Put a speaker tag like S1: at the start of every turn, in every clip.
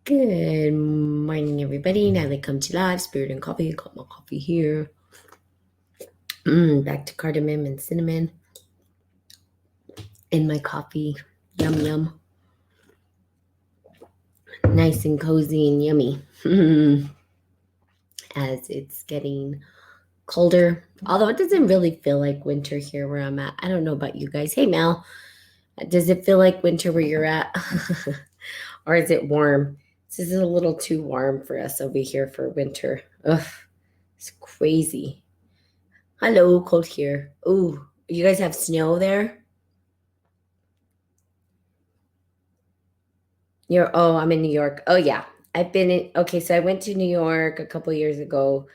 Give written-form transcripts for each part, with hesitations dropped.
S1: Good morning, everybody. Natalie come to live, Spirit and Coffee. Got my coffee here. Back to cardamom and cinnamon in my coffee. Yum, yum. Nice and cozy and yummy. As it's getting colder. Although it doesn't really feel like winter here where I'm at. I don't know about you guys. Hey, Mel. Does it feel like winter where you're at? Or is it warm? This is a little too warm for us over here for winter. Ugh, it's crazy. Hello, cold here. Ooh, you guys have snow there? I'm in New York. Oh yeah. I've been in okay, so I went to New York a couple years ago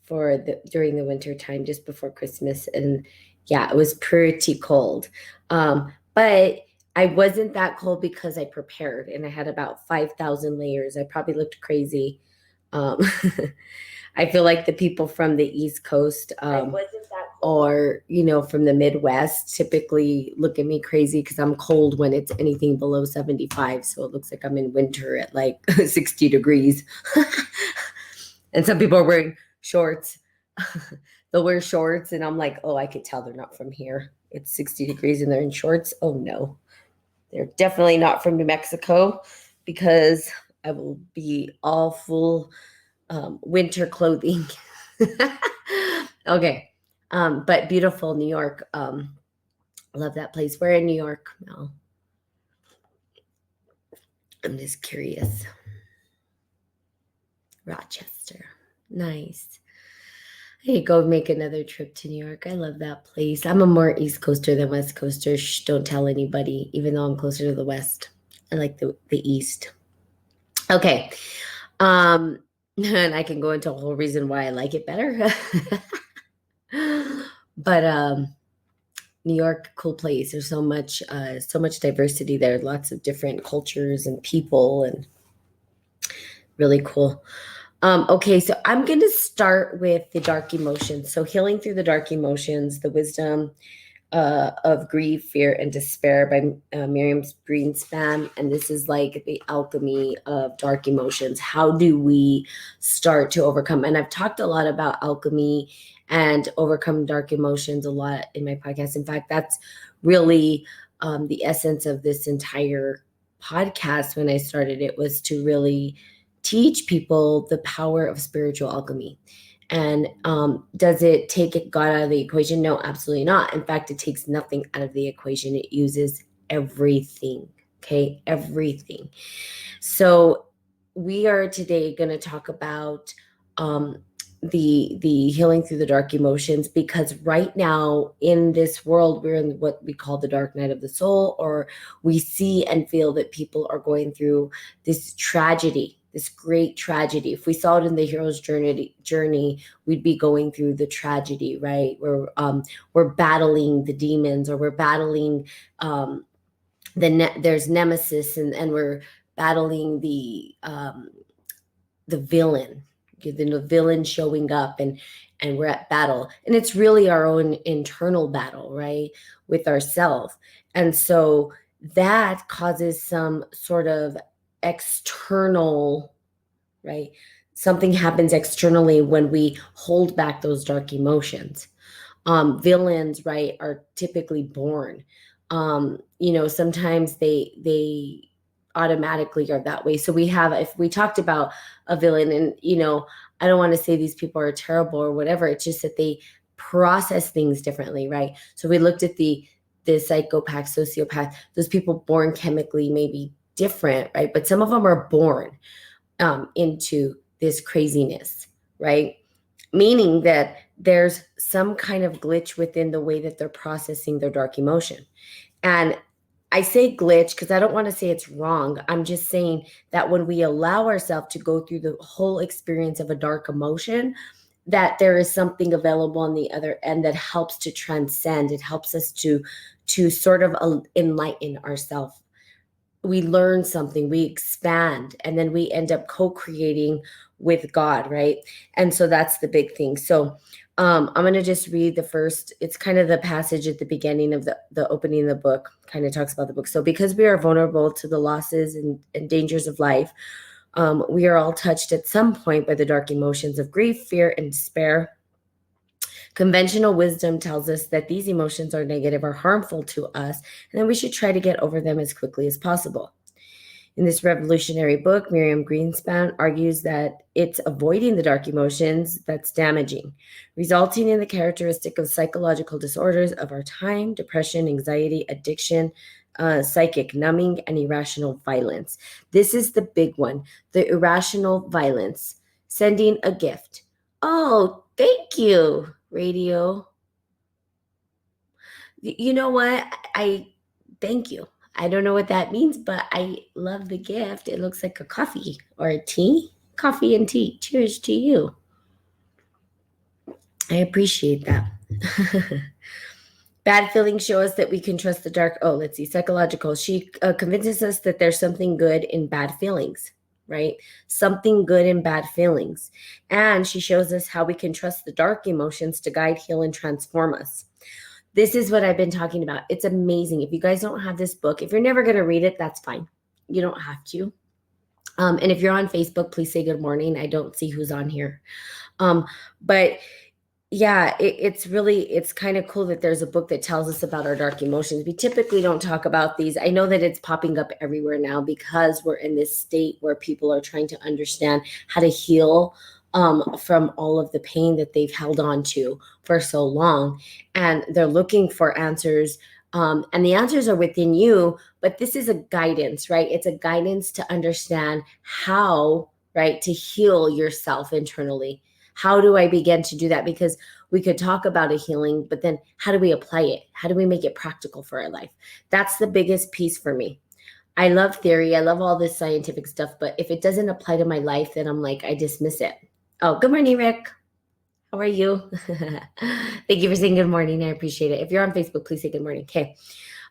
S1: during the winter time just before Christmas, and yeah, it was pretty cold. But I wasn't that cold because I prepared and I had about 5,000 layers. I probably looked crazy. Um I feel like the people from the East Coast, or from the Midwest typically look at me crazy because I'm cold when it's anything below 75. So it looks like I'm in winter at like 60 degrees. And some people are wearing shorts. They'll wear shorts, and I'm like, oh, I could tell they're not from here. It's 60 degrees and they're in shorts. Oh no, they're definitely not from New Mexico because I will be all full winter clothing. Okay. But beautiful New York. Love that place. Where in New York? No. I'm just curious. Rochester. Nice. I could go make another trip to New York. I love that place. I'm a more East Coaster than West Coaster. Shh, don't tell anybody, even though I'm closer to the West. I like the East. Okay. And I can go into a whole reason why I like it better. But New York, cool place. There's so much diversity there. Lots of different cultures and people, and really cool. Okay, so I'm going to start with the dark emotions. So healing through the dark emotions, the wisdom of grief, fear, and despair by Miriam Greenspan. And this is like the alchemy of dark emotions. How do we start to overcome? And I've talked a lot about alchemy and overcome dark emotions a lot in my podcast. In fact, that's really the essence of this entire podcast when I started it, was to really teach people the power of spiritual alchemy. And does it take God out of the equation? No, absolutely not. In fact, it takes nothing out of the equation. It uses everything. Okay, everything. So we are today going to talk about um, the healing through the dark emotions, because right now in this world we're in what we call the dark night of the soul, or we see and feel that people are going through this tragedy, this great tragedy. If we saw it in the hero's journey, we'd be going through the tragedy, right? We're battling the demons, or we're battling there's nemesis, and we're battling the villain, the villain showing up, and we're at battle, and it's really our own internal battle, right, with ourselves. And so that causes some sort of external, right, something happens externally when we hold back those dark emotions. Villains, right, are typically born. Sometimes they automatically are that way. So if we talked about a villain, and I don't want to say these people are terrible or whatever. It's just that they process things differently, right? So we looked at the psychopath, sociopath. Those people born chemically may be different, right? But some of them are born into this craziness, right? Meaning that there's some kind of glitch within the way that they're processing their dark emotion. And I say glitch because I don't want to say it's wrong. I'm just saying that when we allow ourselves to go through the whole experience of a dark emotion, that there is something available on the other end that helps to transcend. It helps us to sort of enlighten ourselves. We learn something, we expand, and then we end up co-creating with God, right? And so that's the big thing. So I'm going to just read the first, it's kind of the passage at the beginning of the opening of the book, kind of talks about the book. So because we are vulnerable to the losses and dangers of life, We are all touched at some point by the dark emotions of grief, fear, and despair. Conventional wisdom tells us that these emotions are negative or harmful to us, and that we should try to get over them as quickly as possible. In this revolutionary book, Miriam Greenspan argues that it's avoiding the dark emotions that's damaging, resulting in the characteristic of psychological disorders of our time: depression, anxiety, addiction, psychic numbing, and irrational violence. This is the big one, the irrational violence. Sending a gift. Oh, thank you, radio. You know what? I thank you. I don't know what that means, but I love the gift. It looks like a coffee or a tea. Coffee and tea. Cheers to you. I appreciate that. Bad feelings show us that we can trust the dark. Oh, let's see. Psychological. She convinces us that there's something good in bad feelings, right? Something good in bad feelings. And she shows us how we can trust the dark emotions to guide, heal, and transform us. This is what I've been talking about. It's amazing. If you guys don't have this book, if you're never going to read it, that's fine. You don't have to. And if you're on Facebook, please say good morning. I don't see who's on here. But yeah, it's kind of cool that there's a book that tells us about our dark emotions. We typically don't talk about these. I know that it's popping up everywhere now because we're in this state where people are trying to understand how to heal from all of the pain that they've held on to for so long. And they're looking for answers. And the answers are within you, but this is a guidance, right? It's a guidance to understand how, right, to heal yourself internally. How do I begin to do that? Because we could talk about a healing, but then how do we apply it? How do we make it practical for our life? That's the biggest piece for me. I love theory. I love all this scientific stuff, but if it doesn't apply to my life, then I'm like, I dismiss it. Oh, good morning, Rick. How are you? Thank you for saying good morning. I appreciate it. If you're on Facebook, please say good morning. Okay.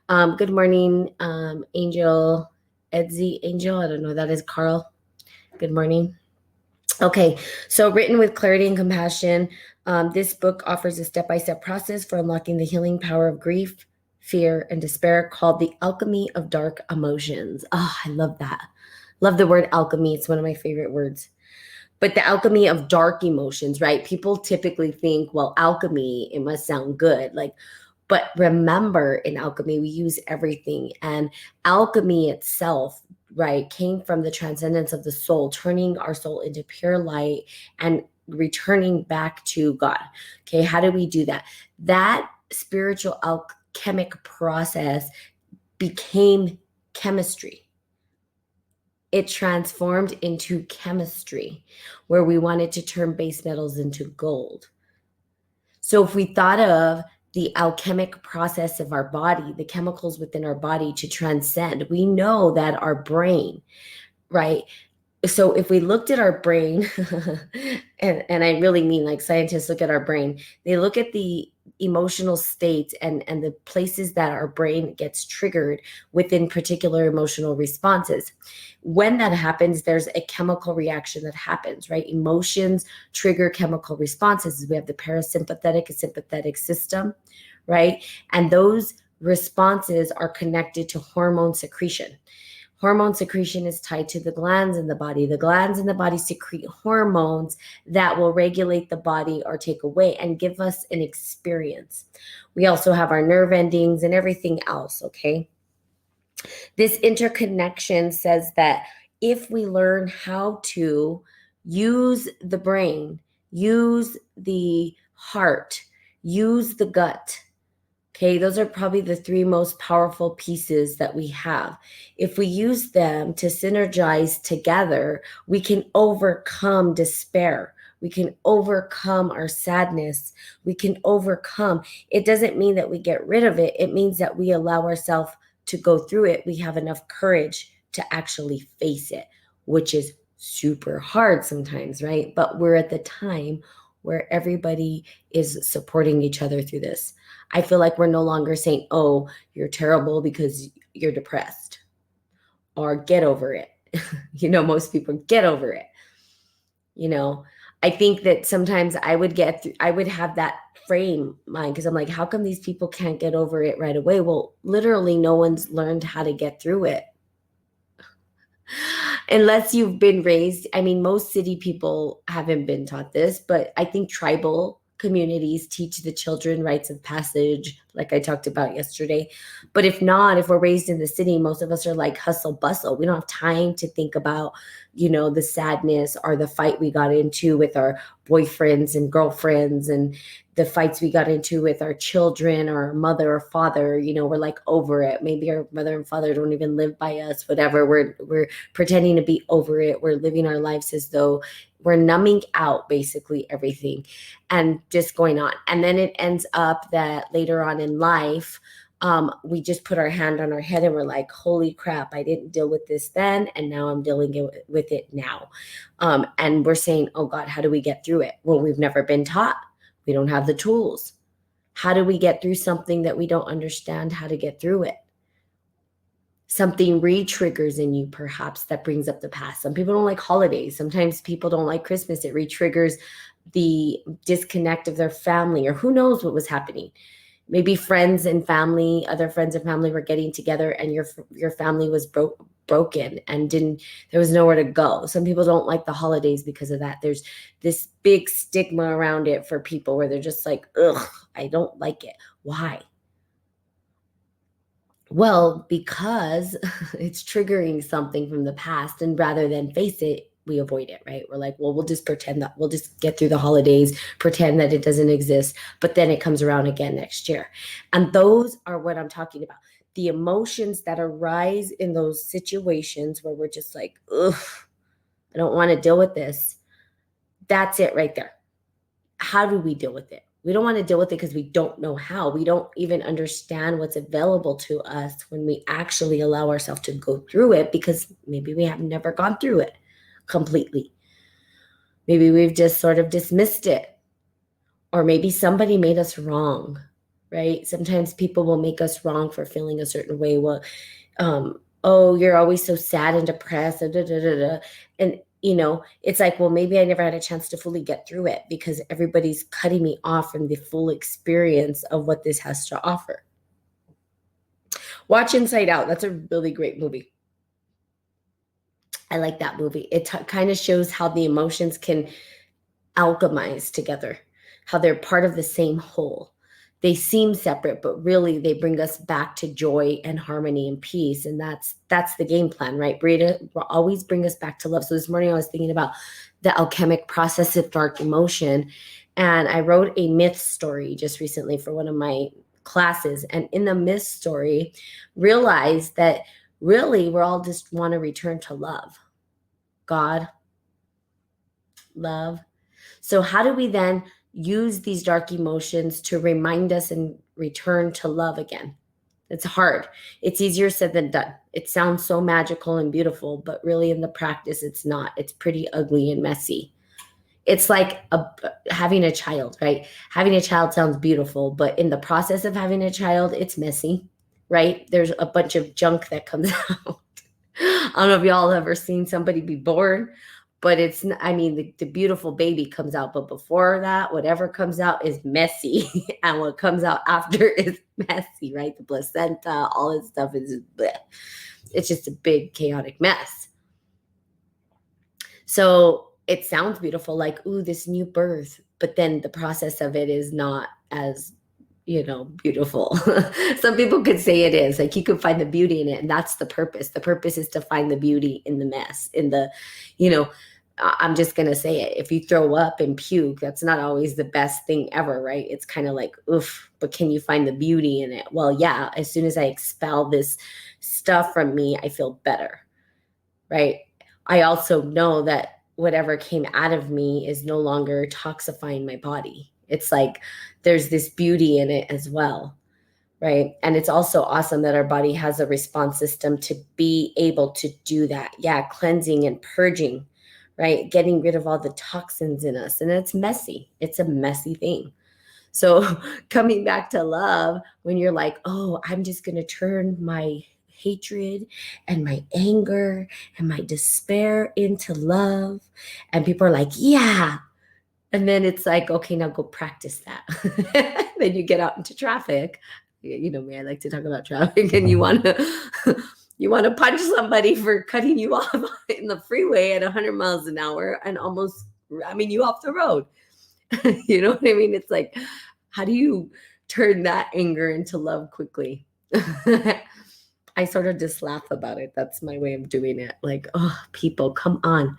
S1: Good morning, Angel, Edsy Angel. I don't know. That is Carl. Good morning. Okay, so written with clarity and compassion, this book offers a step-by-step process for unlocking the healing power of grief, fear, and despair called The Alchemy of Dark Emotions. Oh, I love that. Love the word alchemy. It's one of my favorite words. But the alchemy of dark emotions, right? People typically think, well, alchemy, it must sound good. But remember, in alchemy, we use everything. And alchemy itself, right, came from the transcendence of the soul, turning our soul into pure light and returning back to God. Okay, how do we do that? That spiritual alchemic process became chemistry. It transformed into chemistry where we wanted to turn base metals into gold. So if we thought of the alchemic process of our body, the chemicals within our body to transcend, we know that our brain, right? So if we looked at our brain, and I really mean like scientists look at our brain, they look at the emotional states and the places that our brain gets triggered within particular emotional responses. When that happens, there's a chemical reaction that happens, right? Emotions trigger chemical responses. We have the parasympathetic and sympathetic system, right? And those responses are connected to hormone secretion. Hormone secretion is tied to the glands in the body. The glands in the body secrete hormones that will regulate the body or take away and give us an experience. We also have our nerve endings and everything else, okay? This interconnection says that if we learn how to use the brain, use the heart, use the gut, okay, those are probably the three most powerful pieces that we have. If we use them to synergize together, we can overcome despair. We can overcome our sadness. We can overcome. It doesn't mean that we get rid of it. It means that we allow ourselves to go through it. We have enough courage to actually face it, which is super hard sometimes, right? But we're at the time where everybody is supporting each other through this. I feel like we're no longer saying, oh, you're terrible because you're depressed, or get over it. Most people get over it. I think that sometimes I would have that frame mind because I'm like, how come these people can't get over it right away? Well, literally no one's learned how to get through it. Unless you've been raised, I mean, most city people haven't been taught this, but I think tribal communities teach the children rites of passage, like I talked about yesterday. But if not, if we're raised in the city, most of us are like hustle bustle. We don't have time to think about, the sadness or the fight we got into with our boyfriends and girlfriends and the fights we got into with our children or our mother or father. We're like over it. Maybe our mother and father don't even live by us, whatever. We're pretending to be over it. We're living our lives as though we're numbing out basically everything and just going on. And then it ends up that later on in life, we just put our hand on our head and we're like, holy crap, I didn't deal with this then. And now I'm dealing with it now. And we're saying, oh God, how do we get through it? Well, we've never been taught. We don't have the tools. How do we get through something that we don't understand how to get through it? Something re-triggers in you, perhaps, that brings up the past. Some people don't like holidays. Sometimes people don't like Christmas. It re-triggers the disconnect of their family, or who knows what was happening. Maybe friends and family, other friends and family were getting together and your family was broken and there was nowhere to go. Some people don't like the holidays because of that. There's this big stigma around it for people where they're just like, ugh, I don't like it. Why? Well, because it's triggering something from the past, and rather than face it, we avoid it, right? We're like, well, we'll just pretend that we'll just get through the holidays, pretend that it doesn't exist, but then it comes around again next year. And those are what I'm talking about. The emotions that arise in those situations where we're just like, ugh, I don't want to deal with this. That's it right there. How do we deal with it? We don't want to deal with it because we don't know how. We don't even understand what's available to us when we actually allow ourselves to go through it, because maybe we have never gone through it completely. Maybe we've just sort of dismissed it, or maybe somebody made us wrong, right? Sometimes people will make us wrong for feeling a certain way. Well, oh, you're always so sad and depressed, da, da, da, da. And it's like, well, maybe I never had a chance to fully get through it because everybody's cutting me off from the full experience of what this has to offer. Watch Inside Out. That's a really great movie. I like that movie. It kind of shows how the emotions can alchemize together, how they're part of the same whole. They seem separate, but really they bring us back to joy and harmony and peace. And that's the game plan, right? Brita will always bring us back to love. So this morning I was thinking about the alchemic process of dark emotion. And I wrote a myth story just recently for one of my classes. And in the myth story, realized that really we're all just want to return to love. God, love. So how do we then use these dark emotions to remind us and return to love again? It's hard. It's easier said than done. It sounds so magical and beautiful, but really in the practice, it's not. It's pretty ugly and messy. It's like having a child, right? Having a child sounds beautiful, but in the process of having a child, it's messy, right? There's a bunch of junk that comes out. I don't know if y'all ever seen somebody be born, but the beautiful baby comes out, but before that, whatever comes out is messy. And what comes out after is messy, right? The placenta, all this stuff is bleh. It's just a big chaotic mess. So it sounds beautiful, like, ooh, this new birth, but then the process of it is not as beautiful. Some people could say it is. Like, you could find the beauty in it, and that's the purpose. The purpose is to find the beauty in the mess, in the, I'm just going to say it. If you throw up and puke, that's not always the best thing ever, right? It's kind of like, oof, but can you find the beauty in it? Well, yeah, as soon as I expel this stuff from me, I feel better, right? I also know that whatever came out of me is no longer toxifying my body. It's like there's this beauty in it as well, right? And it's also awesome that our body has a response system to be able to do that. Yeah, cleansing and purging, right? Getting rid of all the toxins in us. And it's messy. It's a messy thing. So coming back to love, when you're like, oh, I'm just going to turn my hatred and my anger and my despair into love. And people are like, yeah. And then it's like, okay, now go practice that. Then you get out into traffic. You know me, I like to talk about traffic, and you want to You want to punch somebody for cutting you off in the freeway at 100 miles an hour and almost ramming you off the road. You know what I mean? It's like, how do you turn that anger into love quickly? I sort of just laugh about it. That's my way of doing it. Like, oh, people, come on.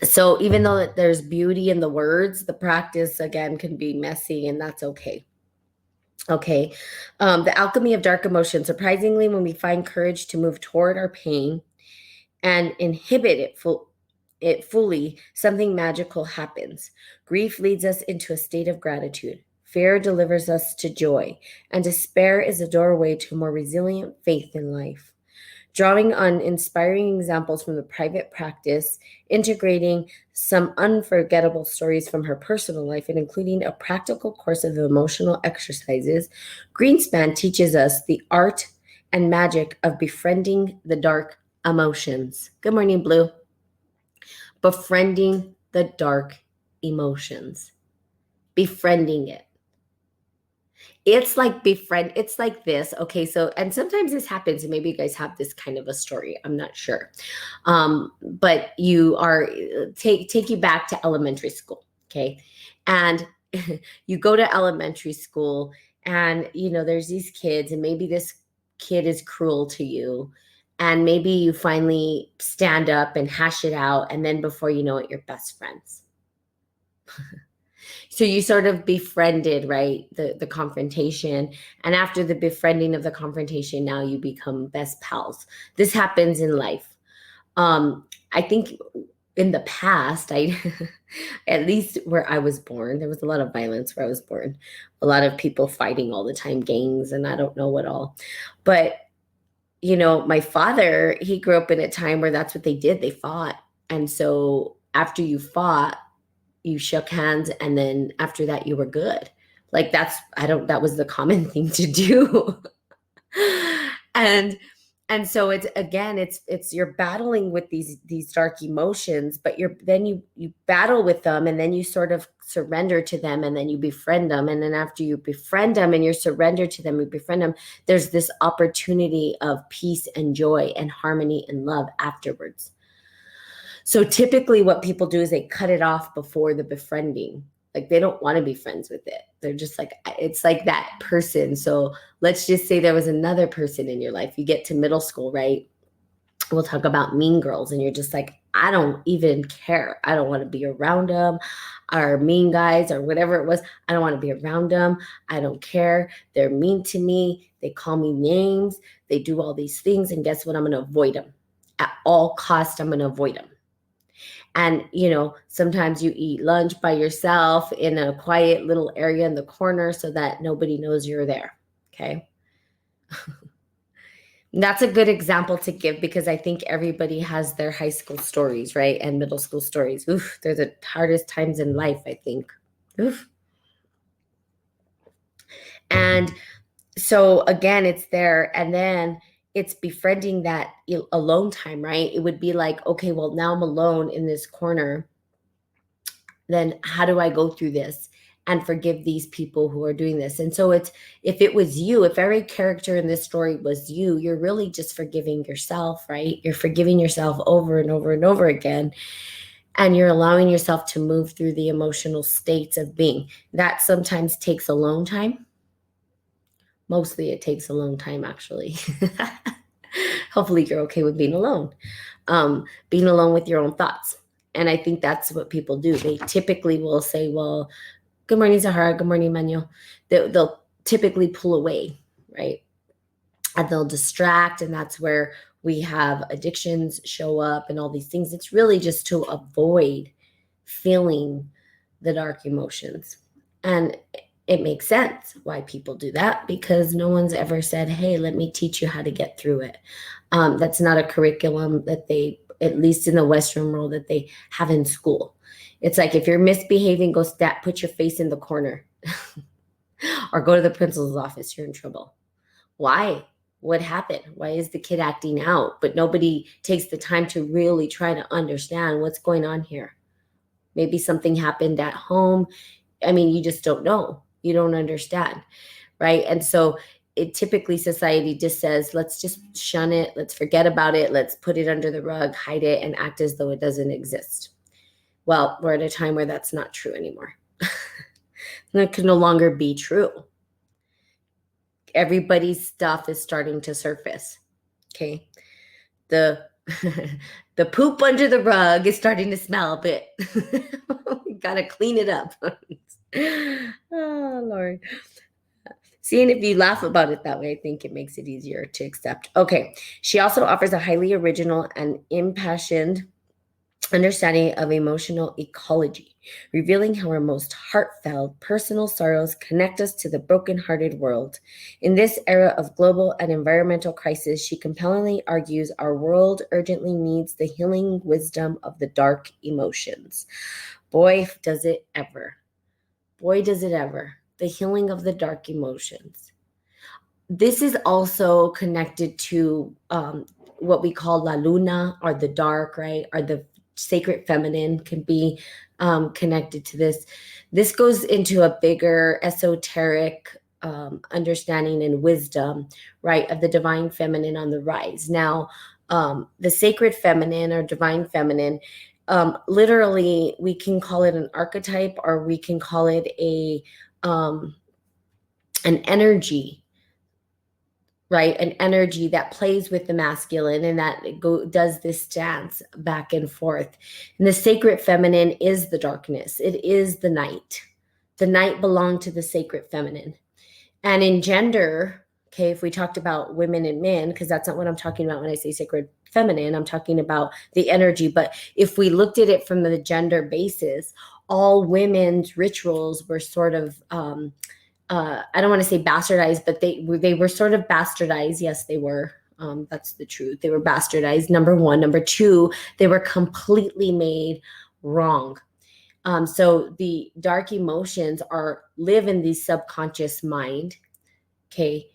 S1: So even though there's beauty in the words, the practice again can be messy, and that's okay. Okay. The alchemy of dark emotion. Surprisingly, when we find courage to move toward our pain and inhibit it fully, something magical happens. Grief leads us into a state of gratitude. Fear delivers us to joy, and despair is a doorway to a more resilient faith in life. Drawing on inspiring examples from the private practice, integrating some unforgettable stories from her personal life, and including a practical course of emotional exercises, Greenspan teaches us the art and magic of befriending the dark emotions. Good morning, Blue. Befriending the dark emotions. Befriending it. It's like it's like this. Okay, so and sometimes this happens, and maybe you guys have this kind of a story. I'm not sure. But you are take you back to elementary school, okay? And you go to elementary school, and there's these kids, and maybe this kid is cruel to you. And maybe you finally stand up and hash it out, and then before you know it, you're best friends. So you sort of befriended, right, the confrontation. And after the befriending of the confrontation, now you become best pals. This happens in life. I think in the past, at least where I was born, there was a lot of violence where I was born. A lot of people fighting all the time, gangs, and I don't know what all. But, my father, he grew up in a time where that's what they did. They fought. And so after you fought, you shook hands, and then after that you were good. Like that was the common thing to do. and so it's you're battling with these dark emotions, but you battle with them, and then you sort of surrender to them, and then you befriend them, and then after you befriend them and you're surrendered to them, you befriend them, there's this opportunity of peace and joy and harmony and love afterwards. So typically what people do is they cut it off before the befriending. Like they don't want to be friends with it. They're just like, it's like that person. So let's just say there was another person in your life. You get to middle school, right? We'll talk about mean girls, and you're just like, I don't even care. I don't want to be around them, or mean guys, or whatever it was. I don't want to be around them. I don't care. They're mean to me. They call me names. They do all these things. And guess what? I'm going to avoid them. At all costs, I'm going to avoid them. And, sometimes you eat lunch by yourself in a quiet little area in the corner so that nobody knows you're there. Okay. That's a good example to give, because I think everybody has their high school stories, right? And middle school stories. Oof, they're the hardest times in life, I think. Oof. And so again, it's there. And then it's befriending that alone time, right? It would be like, okay, well, now I'm alone in this corner. Then how do I go through this and forgive these people who are doing this? And so if it was you, if every character in this story was you, you're really just forgiving yourself, right? You're forgiving yourself over and over and over again. And you're allowing yourself to move through the emotional states of being. That sometimes takes alone time. Mostly it takes a long time, actually. Hopefully you're okay with being alone. Being alone with your own thoughts. And I think that's what people do. They typically will say, well, good morning, Zahara. Good morning, Manuel. They'll typically pull away, right? And they'll distract. And that's where we have addictions show up and all these things. It's really just to avoid feeling the dark emotions. And it makes sense why people do that, because no one's ever said, hey, let me teach you how to get through it. That's not a curriculum that they, at least in the Western world, that they have in school. It's like, if you're misbehaving, go put your face in the corner or go to the principal's office. You're in trouble. Why? What happened? Why is the kid acting out? But nobody takes the time to really try to understand what's going on here. Maybe something happened at home. I mean, you just don't know. You don't understand, right? And so typically society just says, let's just shun it, let's forget about it, let's put it under the rug, hide it, and act as though it doesn't exist. Well, we're at a time where that's not true anymore. That can no longer be true. Everybody's stuff is starting to surface. Okay. The the poop under the rug is starting to smell a bit. Gotta clean it up. Oh, Lord. Seeing if you laugh about it that way, I think it makes it easier to accept. Okay. She also offers a highly original and impassioned understanding of emotional ecology, revealing how our most heartfelt personal sorrows connect us to the broken-hearted world. In this era of global and environmental crisis, she compellingly argues our world urgently needs the healing wisdom of the dark emotions. Boy, does it ever. Boy, does it ever. The healing of the dark emotions. This is also connected to what we call La Luna, or the dark, right? Or the sacred feminine can be connected to this. This goes into a bigger esoteric understanding and wisdom, right, of the divine feminine on the rise. Now, the sacred feminine or divine feminine, literally, we can call it an archetype, or we can call it an energy, right? An energy that plays with the masculine and that does this dance back and forth. And the sacred feminine is the darkness. It is the night. The night belonged to the sacred feminine. And in gender, okay, if we talked about women and men, because that's not what I'm talking about when I say sacred feminine, I'm talking about the energy. But if we looked at it from the gender basis, all women's rituals were sort of I don't want to say bastardized, but they were sort of bastardized. Yes, they were. That's the truth. They were bastardized. Number one. Number two, they were completely made wrong. So the dark emotions live in the subconscious mind. Okay.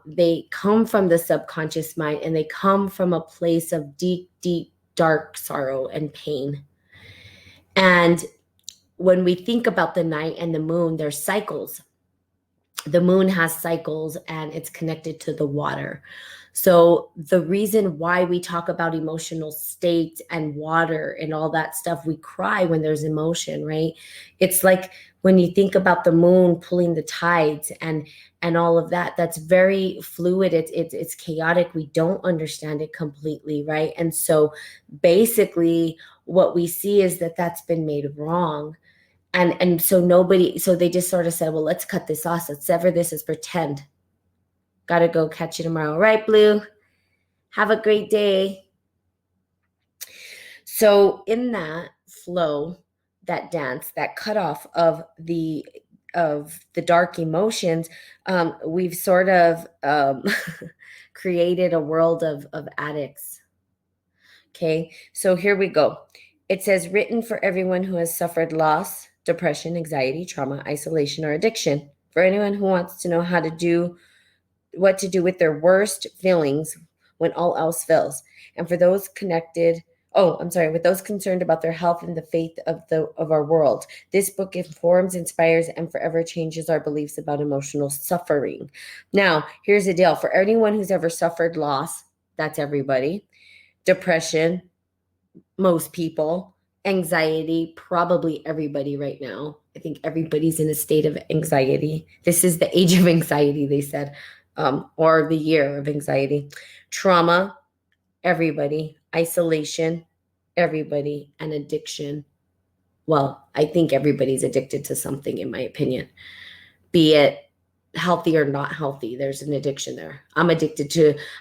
S1: They come from the subconscious mind, and they come from a place of deep, deep, dark sorrow and pain. And when we think about the night and the moon, there's cycles. The moon has cycles, and it's connected to the water. So the reason why we talk about emotional states and water and all that stuff, we cry when there's emotion, right? It's like when you think about the moon pulling the tides and all of that, that's very fluid. It's chaotic. We don't understand it completely, right? And so basically what we see is that that's been made wrong. And so they just sort of said, well, let's cut this off. Let's sever this as pretend. Gotta go catch you tomorrow. Right, Blue? Have a great day. So in that flow, that dance, that cutoff of the dark emotions, we've sort of created a world of addicts. Okay, so here we go. It says, written for everyone who has suffered loss, depression, anxiety, trauma, isolation, or addiction. For anyone who wants to know what to do with their worst feelings when all else fails. And for those with those concerned about their health and the faith of our world. This book informs, inspires, and forever changes our beliefs about emotional suffering. Now, here's the deal. For anyone who's ever suffered loss, that's everybody. Depression, most people. Anxiety, probably everybody right now. I think everybody's in a state of anxiety. This is the age of anxiety, they said, or the year of anxiety. Trauma, everybody. Isolation, everybody. And addiction. Well, I think everybody's addicted to something, in my opinion. Be it healthy or not healthy, there's an addiction there. I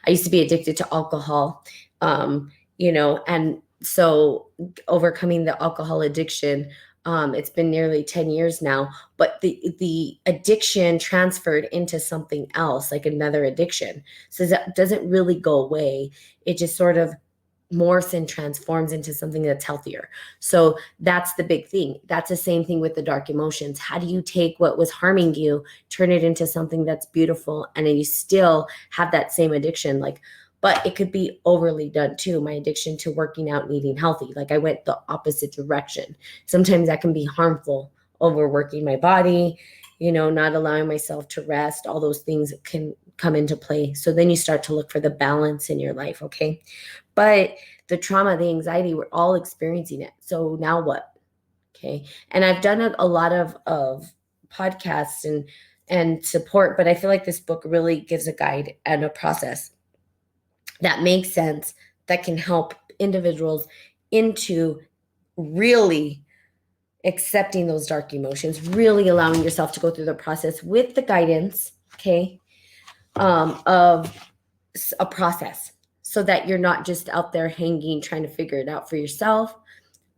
S1: used to be addicted to alcohol, and so overcoming the alcohol addiction, it's been nearly 10 years now, but the addiction transferred into something else, like another addiction. So that doesn't really go away. It just sort of morphs and transforms into something that's healthier. So that's the big thing. That's the same thing with the dark emotions. How do you take what was harming you, turn it into something that's beautiful, and then you still have that same addiction? But it could be overly done too. My addiction to working out and eating healthy. I went the opposite direction. Sometimes that can be harmful. Overworking my body, not allowing myself to rest. All those things can come into play. So then you start to look for the balance in your life, okay? But the trauma, the anxiety, we're all experiencing it. So now what? Okay. And I've done a lot of podcasts and support, but I feel like this book really gives a guide and a process that makes sense, that can help individuals into really accepting those dark emotions, really allowing yourself to go through the process with the guidance, okay, of a process, so that you're not just out there hanging, trying to figure it out for yourself.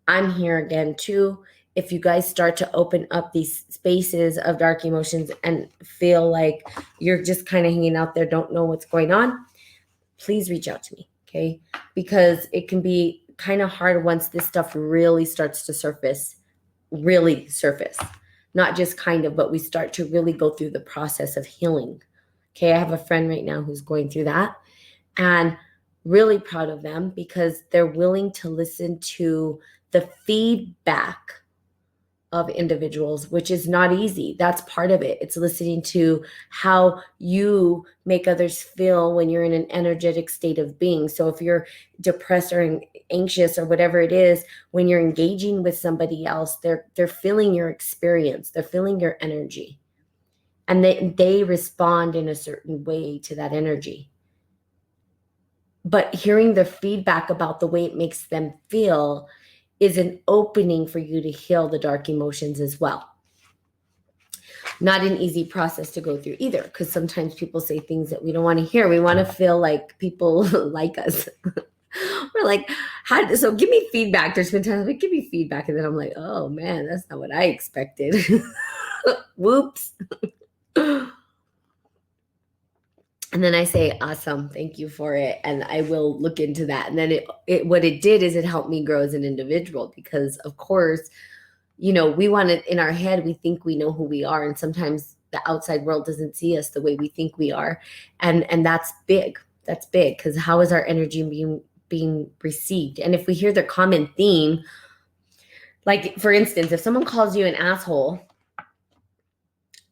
S1: I'm here again too. If you guys start to open up these spaces of dark emotions and feel like you're just kind of hanging out there, don't know what's going on, please reach out to me, okay? Because it can be kind of hard once this stuff really starts to surface, really surface. Not just kind of, but we start to really go through the process of healing. Okay, I have a friend right now who's going through that, and really proud of them because they're willing to listen to the feedback of individuals, which is not easy. That's part of it. It's listening to how you make others feel when you're in an energetic state of being. So if you're depressed or anxious or whatever it is, when you're engaging with somebody else, they're feeling your experience, they're feeling your energy, and they respond in a certain way to that energy. But hearing the feedback about the way it makes them feel is an opening for you to heal the dark emotions as well. Not an easy process to go through either, because sometimes people say things that we don't want to hear. We want to feel like people like us. We're like, so give me feedback. There's been times like, give me feedback. And then I'm like, oh man, that's not what I expected. Whoops. And then I say, awesome, thank you for it. And I will look into that. And then what it did is it helped me grow as an individual, because of course, we want it in our head. We think we know who we are. And sometimes the outside world doesn't see us the way we think we are. And that's big. That's big, because how is our energy being received? And if we hear the common theme, like for instance, if someone calls you an asshole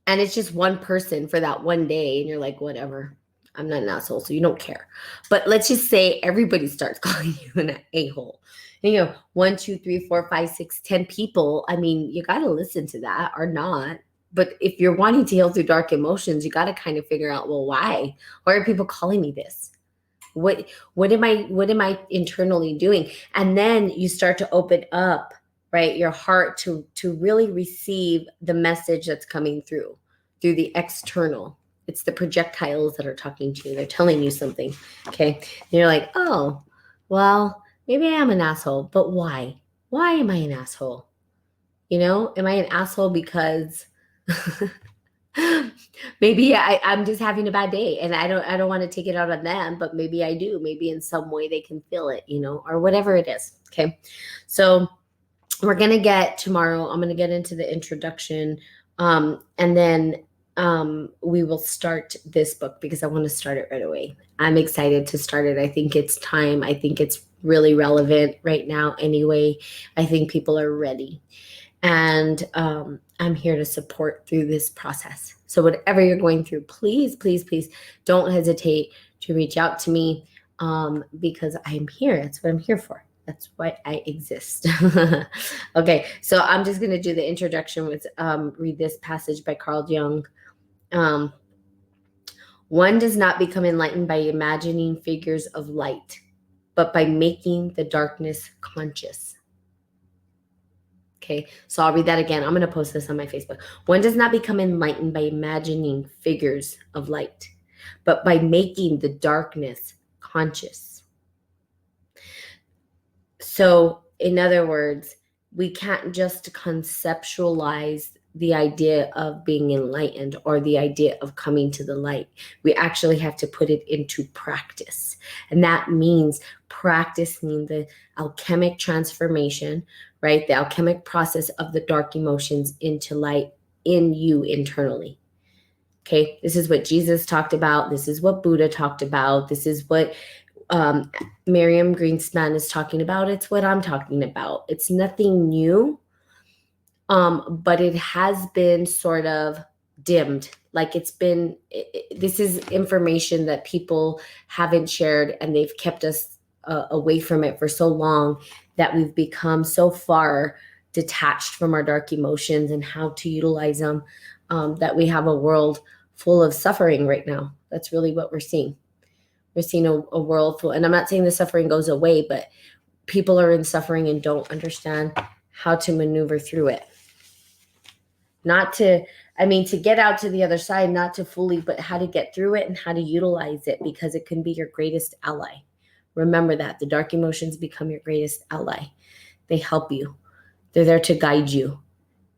S1: and it's just one person for that one day and you're like, whatever, I'm not an asshole, so you don't care. But let's just say everybody starts calling you an a-hole. And 1, 2, 3, 4, 5, 6, 10 people. I mean, you got to listen to that or not. But if you're wanting to heal through dark emotions, you got to kind of figure out, well, why? Why are people calling me this? What am I internally doing? And then you start to open up, right, your heart to really receive the message that's coming through the external. It's the projectiles that are talking to you. They're telling you something. Okay. And you're like, oh, well, maybe I am an asshole, but why? Why am I an asshole? Am I an asshole because maybe I'm just having a bad day and I don't want to take it out on them, but maybe I do. Maybe in some way they can feel it, or whatever it is. Okay. So we're going to get tomorrow, I'm going to get into the introduction. And then we will start this book because I want to start it right away. I'm excited to start it. I think it's time. I think it's really relevant right now anyway. I think people are ready. And I'm here to support through this process. So whatever you're going through, please, please, please don't hesitate to reach out to me because I'm here. That's what I'm here for. That's why I exist. Okay, so I'm just going to do the introduction with read this passage by Carl Jung. One does not become enlightened by imagining figures of light, but by making the darkness conscious. Okay, so I'll read that again. I'm going to post this on my Facebook. One does not become enlightened by imagining figures of light, but by making the darkness conscious. So, in other words, we can't just conceptualize the idea of being enlightened or the idea of coming to the light. We actually have to put it into practice. And that means practicing the alchemic transformation, right? The alchemic process of the dark emotions into light in you internally. Okay, this is what Jesus talked about. This is what Buddha talked about. This is what Miriam Greenspan is talking about. It's what I'm talking about. It's nothing new, but it has been sort of dimmed Like this is information that people haven't shared, and they've kept us away from it for so long that we've become so far detached from our dark emotions and how to utilize them, that we have a world full of suffering right now. That's really what we're seeing. We're seeing a world full, and I'm not saying the suffering goes away, but people are in suffering and don't understand how to maneuver through it. To get out to the other side, not to fully, but how to get through it and how to utilize it, because it can be your greatest ally. Remember that the dark emotions become your greatest ally. They help you. They're there to guide you,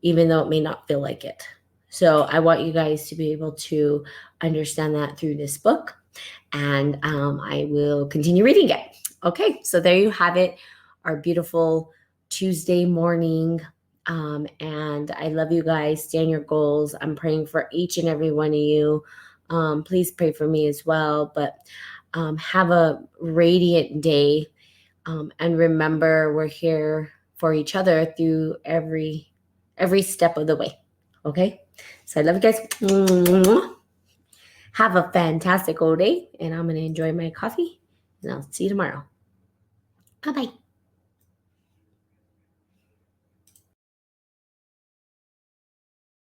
S1: even though it may not feel like it. So I want you guys to be able to understand that through this book, and I will continue reading it. Okay, so there you have it, our beautiful Tuesday morning. And I love you guys. Stay on your goals. I'm praying for each and every one of you. Please pray for me as well. But have a radiant day. And remember, we're here for each other through every step of the way. Okay? So I love you guys. Have a fantastic day. And I'm going to enjoy my coffee. And I'll see you tomorrow. Bye-bye.